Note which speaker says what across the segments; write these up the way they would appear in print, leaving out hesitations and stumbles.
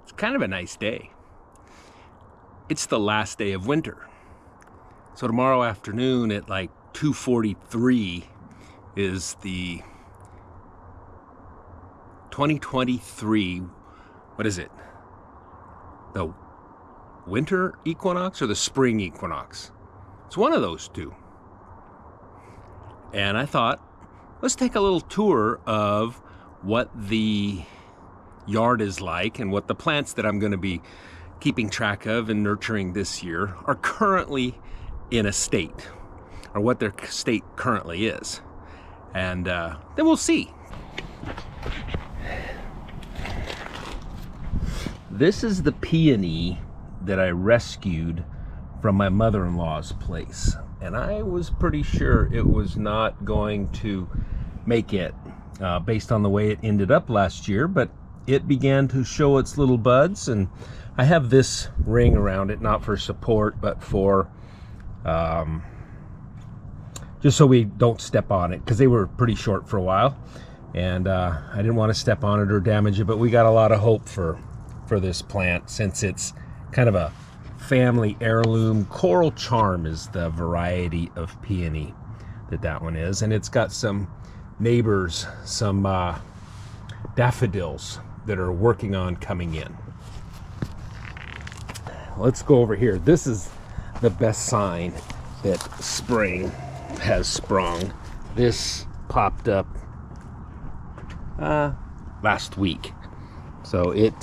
Speaker 1: It's kind of a nice day. It's the last day of winter. So tomorrow afternoon at like 2:43 is the 2023, what is it? The winter equinox or the spring equinox? It's one of those two. And I thought, let's take a little tour of what the yard is like and what the plants that I'm going to be keeping track of and nurturing this year are currently in a state, or what their state currently is. And then we'll see. This is the peony that I rescued from my mother-in-law's place. And I was pretty sure it was not going to make it based on the way it ended up last year, but it began to show its little buds, and I have this ring around it, not for support, but for just so we don't step on it, because they were pretty short for a while, and I didn't want to step on it or damage it, but we got a lot of hope for this plant since it's kind of a family heirloom. Coral Charm is the variety of peony that one is, and it's got some neighbors, some daffodils that are working on coming in. Let's go over here. This is the best sign that spring has sprung. This popped up last week, so it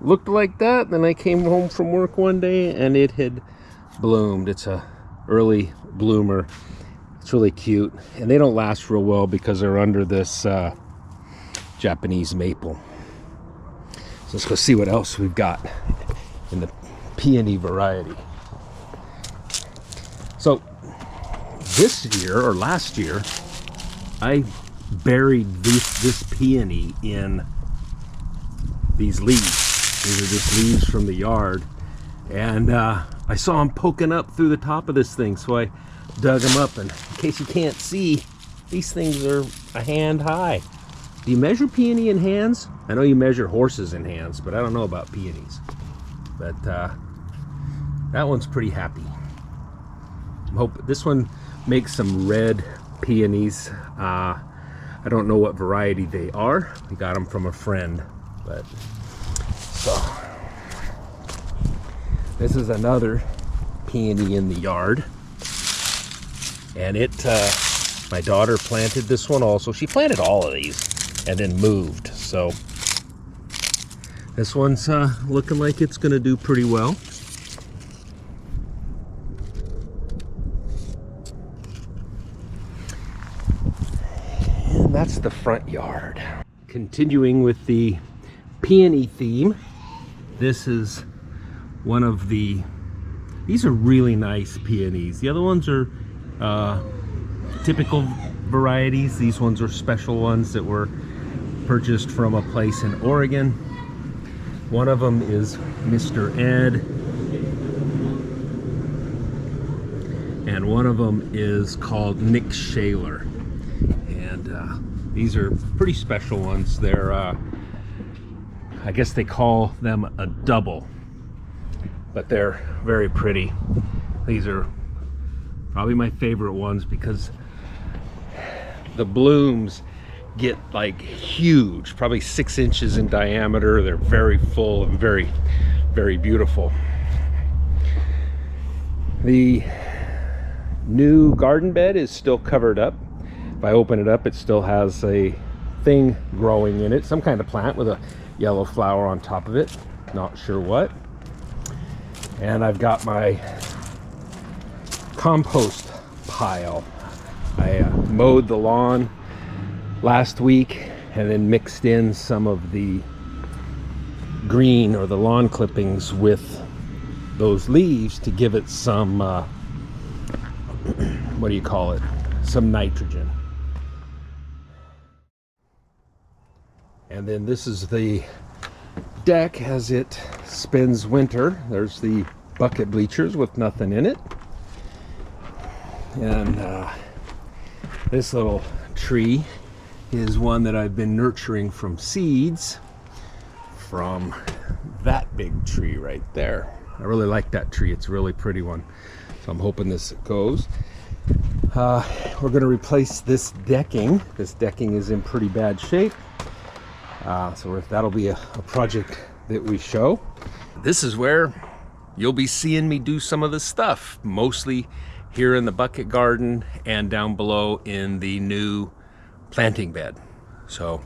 Speaker 1: looked like that. Then I came home from work one day and it had bloomed. It's a early bloomer. It's really cute, and they don't last real well because they're under this Japanese maple. So let's go see what else we've got in the peony variety. So this year, or last year, I buried this peony in these leaves. These are just leaves from the yard, and I saw them poking up through the top of this thing, so I dug them up. And in case you can't see, these things are a hand high. Do you measure peony in hands? I know you measure horses in hands, but I don't know about peonies. But that one's pretty happy. I hope this one makes some red peonies. I don't know what variety they are. We got them from a friend, but so this is another peony in the yard, and it my daughter planted this one also. She planted all of these and then moved, so this one's looking like it's gonna do pretty well. And that's the front yard. Continuing with the peony theme, this is one of these are really nice peonies. The other ones are typical varieties. These ones are special ones that were purchased from a place in Oregon. One of them is Mr. Ed, and one of them is called Nick Shaler. And these are pretty special ones. They're I guess they call them a double, but they're very pretty. These are probably my favorite ones because the blooms get like huge, probably 6 inches in diameter. They're very full and very, very beautiful. The new garden bed is still covered up. If I open it up, it still has a thing growing in it, some kind of plant with a yellow flower on top of it, not sure what. And I've got my compost pile. I mowed the lawn last week and then mixed in some of the green or the lawn clippings with those leaves to give it some what do you call it, some nitrogen. And then this is the deck as it spends winter. There's the bucket bleachers with nothing in it, and this little tree is one that I've been nurturing from seeds from that big tree right there. I really like that tree. It's a really pretty one. So I'm hoping this goes. We're going to replace this decking. This decking is in pretty bad shape. So that'll be a project that we show. This is where you'll be seeing me do some of the stuff, mostly here in the bucket garden and down below in the new planting bed. So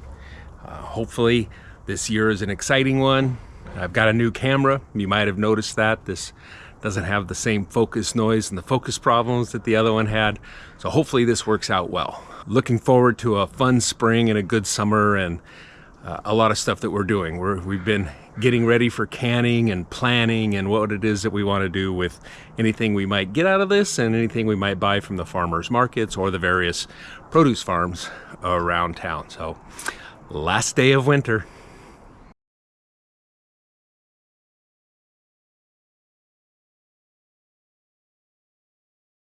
Speaker 1: hopefully this year is an exciting one. I've got a new camera. You might have noticed that. This doesn't have the same focus noise and the focus problems that the other one had. So hopefully this works out well. Looking forward to a fun spring and a good summer and a lot of stuff that we're doing. We've been getting ready for canning and planning and what it is that we want to do with anything we might get out of this and anything we might buy from the farmers markets or the various produce farms around town. So last day of winter.